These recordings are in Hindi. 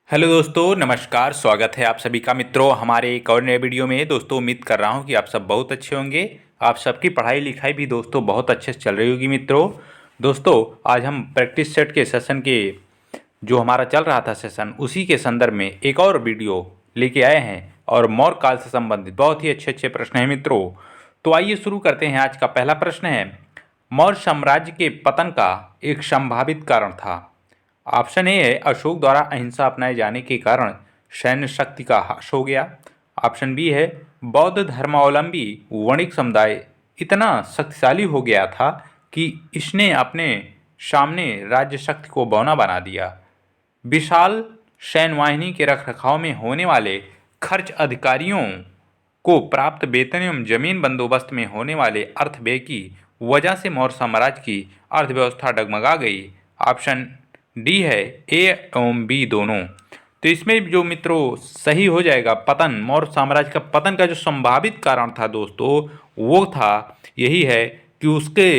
हेलो दोस्तों, नमस्कार। स्वागत है आप सभी का मित्रों हमारे एक और नए वीडियो में। दोस्तों, उम्मीद कर रहा हूं कि आप सब बहुत अच्छे होंगे। आप सबकी पढ़ाई लिखाई भी दोस्तों बहुत अच्छे से चल रही होगी दोस्तों आज हम प्रैक्टिस सेट के सेशन के जो हमारा चल रहा था सेशन, उसी के संदर्भ में एक और वीडियो लेके आए हैं और मौर्य काल से संबंधित बहुत ही अच्छे अच्छे प्रश्न हैं मित्रों। तो आइए शुरू करते हैं। आज का पहला प्रश्न है, मौर्य साम्राज्य के पतन का एक संभावित कारण था। ऑप्शन ए है, अशोक द्वारा अहिंसा अपनाए जाने के कारण सैन्य शक्ति का ह्रास हो गया। ऑप्शन बी है, बौद्ध धर्मावलंबी वणिक समुदाय इतना शक्तिशाली हो गया था कि इसने अपने सामने राज्य शक्ति को बौना बना दिया। विशाल सैन्य वाहिनी के रखरखाव में होने वाले खर्च, अधिकारियों को प्राप्त वेतन एवं जमीन बंदोबस्त में होने वाले अर्थव्यय की वजह से मौर्य साम्राज्य की अर्थव्यवस्था डगमगा गई। ऑप्शन डी है, ए एवं बी दोनों। तो इसमें जो मित्रों सही हो जाएगा, पतन, मौर्य साम्राज्य का पतन का जो संभावित कारण था दोस्तों, वो था यही है कि उसके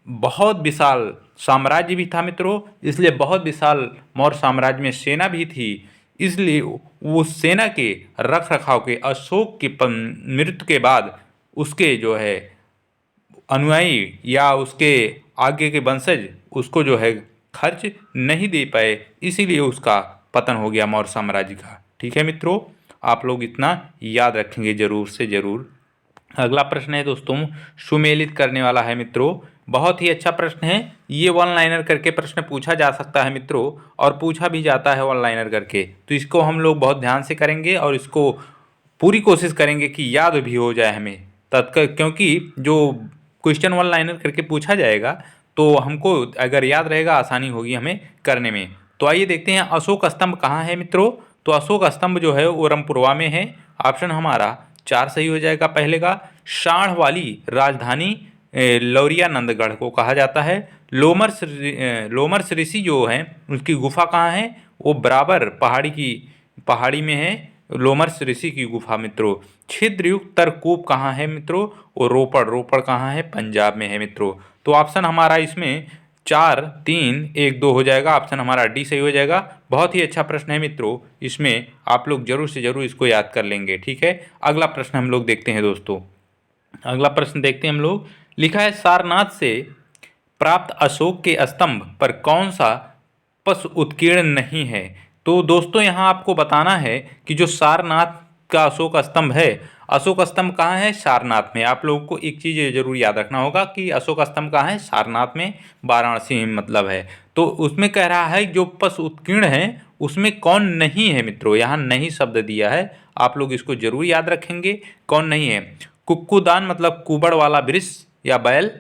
बहुत विशाल साम्राज्य भी था मित्रों। इसलिए बहुत विशाल मौर्य साम्राज्य में सेना भी थी, इसलिए वो सेना के रख रखाव के अशोक की मृत्यु के बाद उसके जो है अनुयायी या उसके आगे के वंशज उसको जो है खर्च नहीं दे पाए, इसीलिए उसका पतन हो गया मौर्य साम्राज्य का। ठीक है मित्रों, आप लोग इतना याद रखेंगे जरूर से जरूर। अगला प्रश्न है दोस्तों, सुमेलित करने वाला है मित्रों। बहुत ही अच्छा प्रश्न है ये। वन लाइनर करके प्रश्न पूछा जा सकता है मित्रों, और पूछा भी जाता है वन लाइनर करके। तो इसको हम लोग बहुत ध्यान से करेंगे और इसको पूरी कोशिश करेंगे कि याद भी हो जाए हमें तत्काल, क्योंकि जो क्वेश्चन वन लाइनर करके पूछा जाएगा तो हमको अगर याद रहेगा आसानी होगी हमें करने में। तो आइए देखते हैं, अशोक स्तंभ कहाँ है मित्रों। तो अशोक स्तंभ जो है वो रंगपुरवा में है। ऑप्शन हमारा 4 सही हो जाएगा। पहले का, साढ़ वाली राजधानी लौरिया नंदगढ़ को कहा जाता है। लोमर्स ऋषि जो है उसकी गुफा कहाँ है, वो बराबर पहाड़ी में है, लोमर्स ऋषि की गुफा मित्रों। छिद्रयुक्त तरकूप कहाँ है मित्रों, वो रोपड़ कहाँ है, पंजाब में है मित्रों। तो ऑप्शन हमारा इसमें 4, 3, 1, 2 हो जाएगा। ऑप्शन हमारा डी सही हो जाएगा। बहुत ही अच्छा प्रश्न है मित्रों, इसमें आप लोग जरूर से जरूर इसको याद कर लेंगे। ठीक है, अगला प्रश्न हम लोग देखते हैं दोस्तों। अगला प्रश्न देखते हैं हम लोग। लिखा है, सारनाथ से प्राप्त अशोक के स्तंभ पर कौन सा पश उत्कीर्ण नहीं है। तो दोस्तों यहाँ आपको बताना है कि जो सारनाथ का अशोक स्तंभ है, अशोक स्तंभ कहाँ है, सारनाथ में। आप लोगों को एक चीज़ जरूर याद रखना होगा कि अशोक स्तंभ कहाँ है, सारनाथ में, वाराणसी में मतलब है। तो उसमें कह रहा है जो पश उत्कीर्ण है उसमें कौन नहीं है मित्रों, यहाँ नहीं शब्द दिया है। आप लोग इसको जरूर याद रखेंगे, कौन नहीं है। कुक्कुदान मतलब कुबड़ वाला वृष या बैल,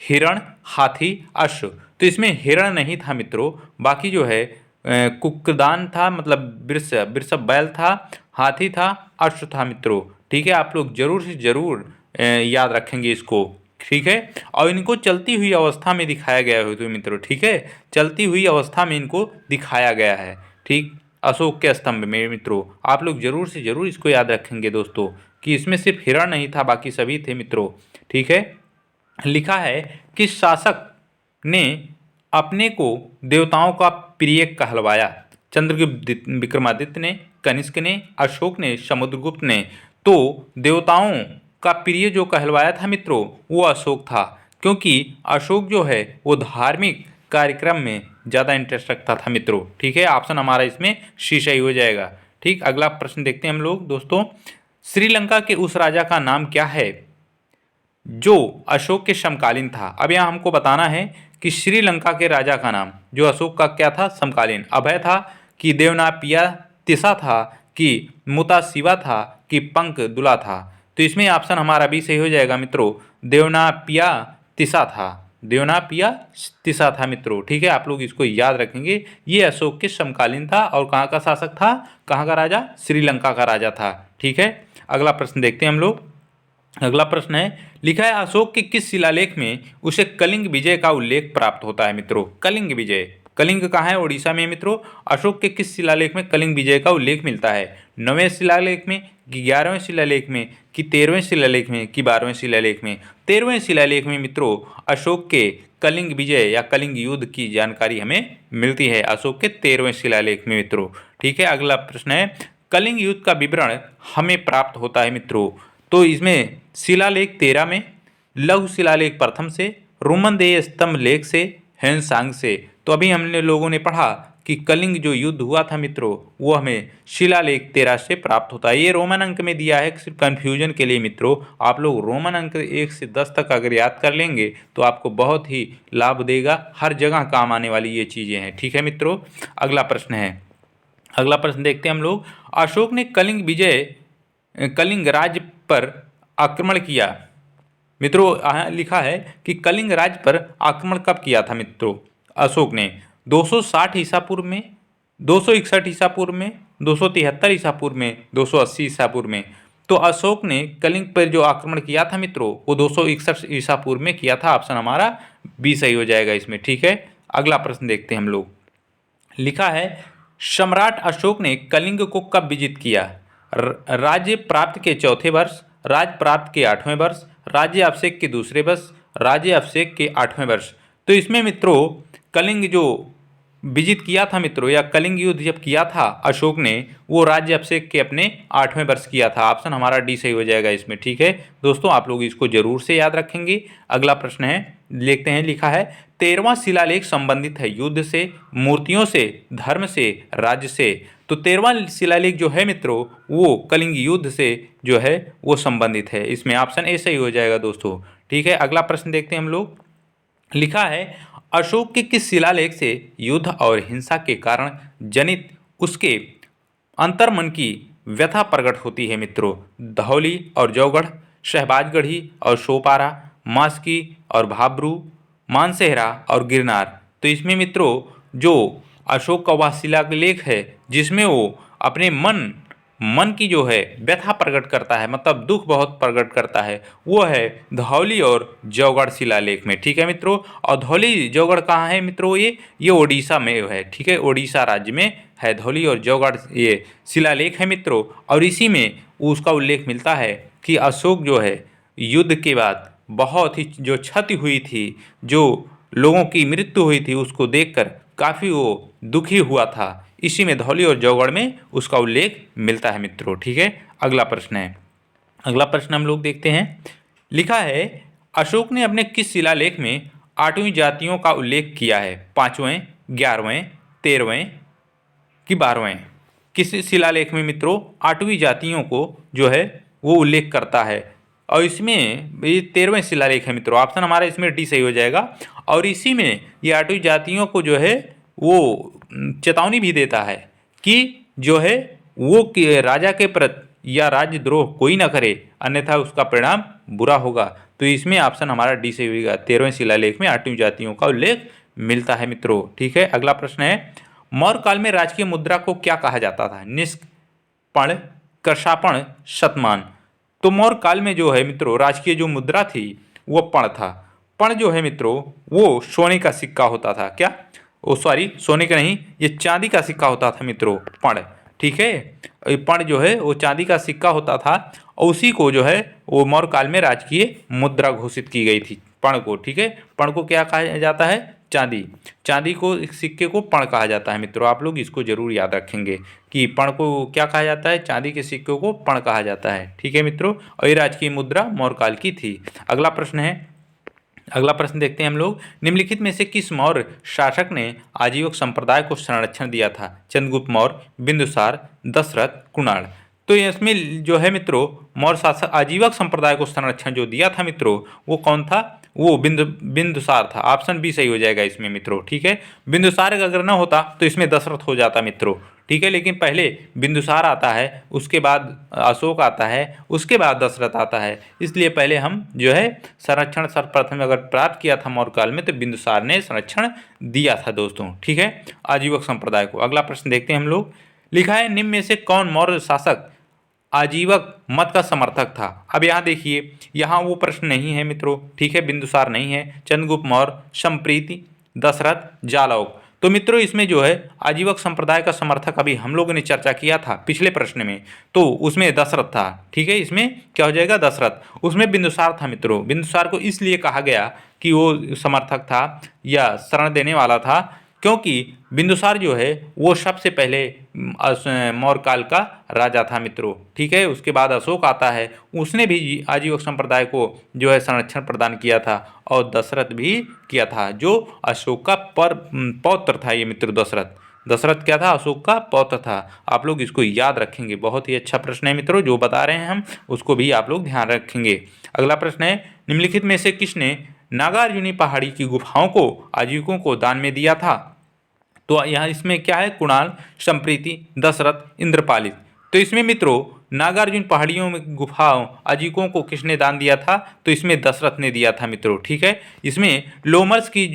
हिरण, हाथी, अश्व। तो इसमें हिरण नहीं था मित्रों, बाकी जो है कुक्कुदान था मतलब वृषभ बैल था, हाथी था, अश्व था मित्रों। ठीक है, आप लोग जरूर से जरूर याद रखेंगे इसको। ठीक है, और इनको चलती हुई अवस्था में दिखाया गया है तो मित्रों। ठीक है, चलती हुई अवस्था में इनको दिखाया गया है। ठीक, अशोक के स्तंभ में मित्रों। आप लोग जरूर से जरूर इसको याद रखेंगे दोस्तों कि इसमें सिर्फ हिरण नहीं था, बाकी सभी थे मित्रों। ठीक है, लिखा है कि शासक ने अपने को देवताओं का प्रिय कहलवाया। चंद्रगुप्त विक्रमादित्य ने, कनिष्क ने, अशोक ने, समुद्रगुप्त ने। तो देवताओं का प्रिय जो कहलवाया था मित्रों वो अशोक था, क्योंकि अशोक जो है वो धार्मिक कार्यक्रम में ज़्यादा इंटरेस्ट रखता था मित्रों। ठीक है, ऑप्शन हमारा इसमें सी सही हो जाएगा। ठीक, अगला प्रश्न देखते हैं हम लोग दोस्तों। श्रीलंका के उस राजा का नाम क्या है जो अशोक के समकालीन था। अब यहाँ हमको बताना है कि श्रीलंका के राजा का नाम जो अशोक का क्या था, समकालीन। अभय था कि देवनापिया तिसा था कि मुताशिवा था कि पंक दुला था। तो इसमें ऑप्शन हमारा बी सही हो जाएगा मित्रों, देवनापिया तिसा था। देवनापिया तिसा था मित्रों। ठीक है, आप लोग इसको याद रखेंगे। ये अशोक के समकालीन था और कहाँ का शासक था, कहाँ का राजा, श्रीलंका का राजा था। ठीक है, अगला प्रश्न देखते हैं हम लोग। अगला प्रश्न है, लिखा है, अशोक के किस शिलालेख में उसे कलिंग विजय का उल्लेख प्राप्त होता है मित्रों। कलिंग विजय, कलिंग कहाँ है? उड़ीसा में मित्रों। अशोक के किस शिलालेख में कलिंग विजय का उल्लेख मिलता है? 9वें शिलालेख में कि 11वें शिलालेख में कि 13वें शिलालेख में कि 12वें शिलालेख में? 13वें शिलालेख में मित्रों अशोक के कलिंग विजय या कलिंग युद्ध की जानकारी हमें मिलती है, अशोक के 13वें शिलालेख में मित्रों। ठीक है, अगला प्रश्न है, कलिंग युद्ध का विवरण हमें प्राप्त होता है मित्रों। तो इसमें शिलालेख 13 में, लघु शिलालेख प्रथम से, रोमन देय स्तंभ लेख से, हेनसांग से। तो अभी हमने लोगों ने पढ़ा कि कलिंग जो युद्ध हुआ था मित्रों वो हमें शिलालेख 13 से प्राप्त होता है। ये रोमन अंक में दिया है, सिर्फ कन्फ्यूजन के लिए मित्रों। आप लोग रोमन अंक 1 से 10 तक अगर याद कर लेंगे तो आपको बहुत ही लाभ देगा, हर जगह काम आने वाली ये चीज़ें हैं। ठीक है मित्रों, अगला प्रश्न है, अगला प्रश्न देखते हैं हम लोग। अशोक ने कलिंग राज्य पर आक्रमण किया मित्रों। लिखा है कि कलिंग राज्य पर आक्रमण कब किया था मित्रों अशोक ने? 260 ईसा पूर्व में, 261 ईसा पूर्व में, 273 ईसा पूर्व में, 280 ईसा पूर्व में। तो अशोक ने कलिंग पर जो आक्रमण किया था मित्रों वो 261 ईसा पूर्व में किया था। ऑप्शन हमारा बी सही हो जाएगा इसमें। ठीक है, अगला प्रश्न देखते हैं हम लोग। लिखा है सम्राट अशोक ने कलिंग को कब विजित किया? राज्य प्राप्त के चौथे वर्ष, राज्य प्राप्त के 8वें वर्ष, राज्य अभिषेक के दूसरे वर्ष, राज्य अभिषेक के 8वें वर्ष। तो इसमें मित्रों कलिंग जो विजित किया था मित्रों या कलिंग युद्ध जब किया था अशोक ने वो राज्य अभिषेक के अपने 8वें वर्ष किया था। ऑप्शन हमारा डी सही हो जाएगा इसमें। ठीक है दोस्तों, आप लोग इसको जरूर से याद रखेंगे। अगला प्रश्न है, देखते हैं। लिखा है 13वां शिलालेख संबंधित है युद्ध से, मूर्तियों से, धर्म से, राज्य से। तो 13वां शिलालेख जो है मित्रों वो कलिंग युद्ध से जो है वो संबंधित है। इसमें ऑप्शन ए सही हो जाएगा दोस्तों। ठीक है, अगला प्रश्न देखते हैं हम लोग। लिखा है अशोक के किस शिलालेख से युद्ध और हिंसा के कारण जनित उसके अंतर्मन की व्यथा प्रकट होती है मित्रों? धौली और जौगढ़, शहबाजगढ़ी और सोपारा, मास्की और भाब्रू, मानसेहरा और गिरनार। तो इसमें मित्रों जो अशोक का वह शिलालेख है जिसमें वो अपने मन की जो है व्यथा प्रकट करता है, मतलब दुख बहुत प्रकट करता है, वो है धौली और जौगढ़ शिलालेख में। ठीक है मित्रों, और धौली जौगढ़ कहाँ है मित्रों? ये उड़ीसा में है। ठीक है, उड़ीसा राज्य में है धौली और जौगढ़ ये शिलालेख है मित्रों। और इसी में उसका उल्लेख मिलता है कि अशोक जो है युद्ध के बाद बहुत ही जो क्षति हुई थी, जो लोगों की मृत्यु हुई थी, उसको देखकर काफ़ी वो दुखी हुआ था। इसी में धौली और जौगढ़ में उसका उल्लेख मिलता है मित्रों। ठीक है, अगला प्रश्न है, अगला प्रश्न हम लोग देखते हैं। लिखा है अशोक ने अपने किस शिलालेख में 8वीं जातियों का उल्लेख किया है? 5वें, 11वें, 13वें कि 12वें? किस शिलालेख में मित्रों 8वीं जातियों को जो है वो उल्लेख करता है? और इसमें ये 13वें शिलालेख है मित्रों। ऑप्शन हमारा इसमें डी सही हो जाएगा। और इसी में ये 8वीं जातियों को जो है वो चेतावनी भी देता है कि जो है वो राजा के प्रति या राज्यद्रोह कोई ना करे, अन्यथा उसका परिणाम बुरा होगा। तो इसमें ऑप्शन हमारा डी सही होगा। 13वें शिलालेख में 8वीं जातियों का उल्लेख मिलता है मित्रों। ठीक है, अगला प्रश्न है मौर्य काल में राजकीय मुद्रा को क्या कहा जाता था? निष्क, पण, कर्षापण, शतमान। तो मौर्य काल में जो है मित्रों राजकीय जो मुद्रा थी वो पण था। पण जो है मित्रों वो सोने का सिक्का होता था। क्या? सॉरी, सोने का नहीं, ये चांदी का सिक्का होता था मित्रों, पण। ठीक है, पण जो है वो चांदी का सिक्का होता था और उसी को जो है वो मौर्य काल में राजकीय मुद्रा घोषित की गई थी, पण को। ठीक है, पण को क्या कहा जाता है? चांदी। चांदी को सिक्के को पण कहा जाता है मित्रों। आप लोग इसको जरूर याद रखेंगे कि पण को क्या कहा जाता है? चांदी के सिक्के को पण कहा जाता है। ठीक है मित्रों, और ये राजकीय मुद्रा मौर्य काल की थी। अगला प्रश्न है, अगला प्रश्न देखते हैं हम लोग। निम्नलिखित में से किस मौर्य शासक ने आजीवक संप्रदाय को संरक्षण दिया था? चंद्रगुप्त मौर्य, बिंदुसार, दशरथ, कुणाल। तो इसमें जो है मित्रों मौर्य शासक आजीवक संप्रदाय को संरक्षण जो दिया था मित्रों वो कौन था? वो बिंदुसार था। ऑप्शन बी सही हो जाएगा इसमें मित्रों। ठीक है, बिंदुसार अगर न होता तो इसमें दशरथ हो जाता मित्रों। ठीक है, लेकिन पहले बिंदुसार आता है, उसके बाद अशोक आता है, उसके बाद दशरथ आता है, इसलिए पहले हम जो है संरक्षण सर्वप्रथम अगर प्राप्त किया था मौर्य काल में तो बिंदुसार ने संरक्षण दिया था दोस्तों। ठीक है, आजीवक संप्रदाय को। अगला प्रश्न देखते हैं हम लोग। लिखा है निम्न में से कौन मौर्य शासक आजीवक मत का समर्थक था? अब यहाँ देखिए, यहाँ वो प्रश्न नहीं है मित्रों। ठीक है, बिंदुसार नहीं है, चंद्रगुप्त मौर्य, संप्रीति, दशरथ, जालौक। तो मित्रों इसमें जो है आजीवक संप्रदाय का समर्थक अभी हम लोगों ने चर्चा किया था पिछले प्रश्न में, तो उसमें दशरथ था। ठीक है, इसमें क्या हो जाएगा, दशरथ। उसमें बिंदुसार था मित्रों। बिंदुसार को इसलिए कहा गया कि वो समर्थक था या शरण देने वाला था, क्योंकि बिंदुसार जो है वो सबसे पहले मौर्य काल का राजा था मित्रों। ठीक है, उसके बाद अशोक आता है, उसने भी आजीवक संप्रदाय को जो है संरक्षण प्रदान किया था, और दशरथ भी किया था, जो अशोक का पौत्र था ये मित्र। दशरथ क्या था, अशोक का पौत्र था। आप लोग इसको याद रखेंगे, बहुत ही अच्छा प्रश्न है मित्रों, जो बता रहे हैं हम उसको भी आप लोग ध्यान रखेंगे। अगला प्रश्न है, निम्नलिखित में से किसने नागार्जुनी पहाड़ी की गुफाओं को आजीविकों को दान में दिया था? तो यहाँ इसमें क्या है, कुणाल, संप्रीति, दशरथ, इंद्रपालित। तो इसमें मित्रों नागार्जुन पहाड़ियों में गुफाओं आजीविकों को किसने दान दिया था? तो इसमें दशरथ ने दिया था मित्रों। ठीक है, इसमें लोमर्स की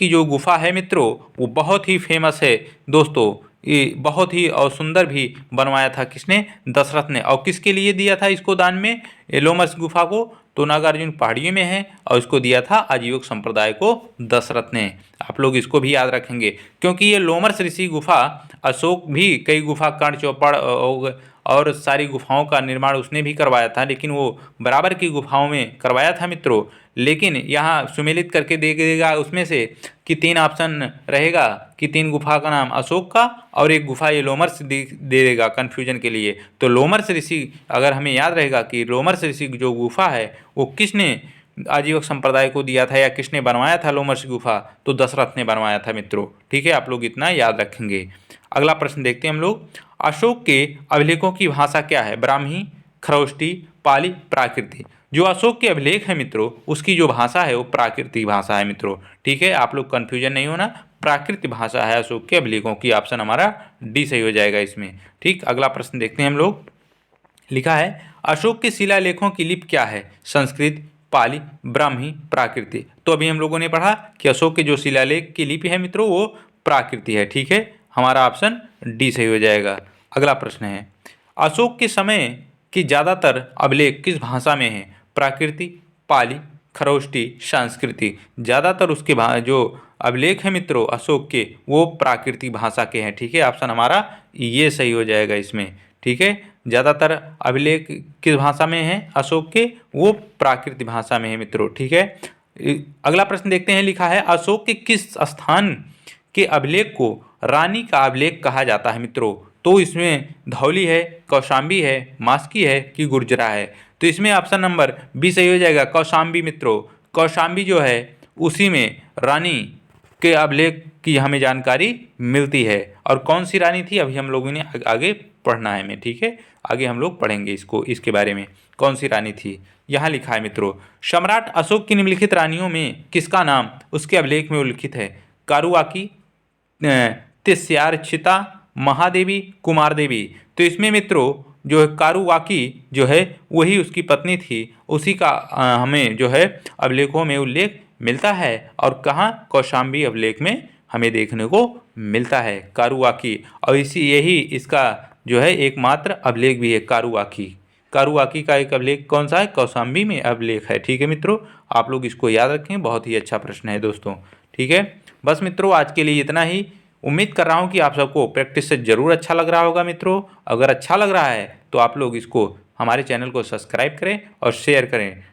जो गुफा है मित्रों वो बहुत ही फेमस है दोस्तों। ये बहुत ही और सुंदर भी बनवाया था किसने? दशरथ ने। और किसके लिए दिया था इसको दान में, लोमर्स गुफा को? तो नागार्जुन पहाड़ियों में है, और इसको दिया था आजीवक संप्रदाय को दशरथ ने। आप लोग इसको भी याद रखेंगे, क्योंकि ये लोमर्स ऋषि गुफा, अशोक भी कई गुफा कर्ण चौपड़ और सारी गुफाओं का निर्माण उसने भी करवाया था, लेकिन वो बराबर की गुफाओं में करवाया था मित्रों। लेकिन यहाँ सुमेलित करके दे देगा उसमें से कि 3 ऑप्शन रहेगा कि 3 गुफा का नाम अशोक का और एक गुफा ये लोमर्स दे देगा कन्फ्यूजन के लिए। तो लोमर्स ऋषि अगर हमें याद रहेगा कि लोमर्स ऋषि जो गुफा है वो किसने आजीवक संप्रदाय को दिया था या किसने बनवाया था लोमर्स गुफा? तो दशरथ ने बनवाया था मित्रों। ठीक है, आप लोग इतना याद रखेंगे। अगला प्रश्न देखते हैं हम लोग, अशोक के अभिलेखों की भाषा क्या है? ब्राह्मी, खरोष्टी, पाली, प्राकृतिक। जो अशोक के अभिलेख है मित्रों उसकी जो भाषा है वो प्राकृतिक भाषा है मित्रों। ठीक है, आप लोग कन्फ्यूजन नहीं होना, प्राकृतिक भाषा है अशोक के अभिलेखों की। ऑप्शन हमारा डी सही हो जाएगा इसमें। ठीक, अगला प्रश्न देखते हैं हम लोग। लिखा है, अशोक के शिलालेखों की लिपि क्या है? संस्कृत, पाली, ब्राह्मी, प्राकृतिक। तो अभी हम लोगों ने पढ़ा कि अशोक के जो शिलालेख की लिपि है मित्रों वो प्राकृतिक है। ठीक है, हमारा ऑप्शन डी सही हो जाएगा। अगला प्रश्न है, अशोक के समय की ज़्यादातर अभिलेख किस भाषा में है? प्राकृतिक, पाली, खरोष्टी, संस्कृति। ज़्यादातर उसके जो अभिलेख है मित्रों अशोक के वो प्राकृतिक भाषा के हैं। ठीक है, ऑप्शन हमारा ये सही हो जाएगा इसमें। ठीक है, ज़्यादातर अभिलेख किस भाषा में है अशोक के? वो प्राकृतिक भाषा में है मित्रों। ठीक है, अगला प्रश्न देखते हैं। लिखा है, अशोक के किस स्थान के अभिलेख को रानी का अभिलेख कहा जाता है मित्रों? तो इसमें धौली है, कौशाम्बी है, मास्की है कि गुर्जरा है? तो इसमें ऑप्शन नंबर बी सही हो जाएगा, कौशाम्बी मित्रों। कौशाम्बी जो है उसी में रानी के अभिलेख की हमें जानकारी मिलती है। और कौन सी रानी थी अभी हम लोगों ने आगे पढ़ना है हमें। ठीक है, आगे हम लोग पढ़ेंगे इसके बारे में कौन सी रानी थी। यहाँ लिखा है मित्रों, सम्राट अशोक की निम्नलिखित रानियों में किसका नाम उसके अभिलेख में उल्लिखित है? कारुआकी, तिस्यारक्षिता, महादेवी, कुमार देवी। तो इसमें मित्रों जो है कारुवाकी जो है वही उसकी पत्नी थी, उसी का हमें जो है अभिलेखों में उल्लेख मिलता है। और कहाँ? कौशाम्बी अभिलेख में हमें देखने को मिलता है कारुवाकी। और यही इसका जो है एकमात्र अभिलेख भी है कारुवाकी। कारुवाकी का एक अभिलेख कौन सा है? कौशाम्बी में अभिलेख है। ठीक है मित्रों, आप लोग इसको याद रखें, बहुत ही अच्छा प्रश्न है दोस्तों। ठीक है, बस मित्रों आज के लिए इतना ही। उम्मीद कर रहा हूँ कि आप सबको प्रैक्टिस से ज़रूर अच्छा लग रहा होगा मित्रों। अगर अच्छा लग रहा है तो आप लोग इसको हमारे चैनल को सब्सक्राइब करें और शेयर करें।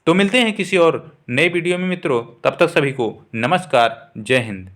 तो मिलते हैं किसी और नए वीडियो में मित्रों, तब तक सभी को नमस्कार, जय हिंद।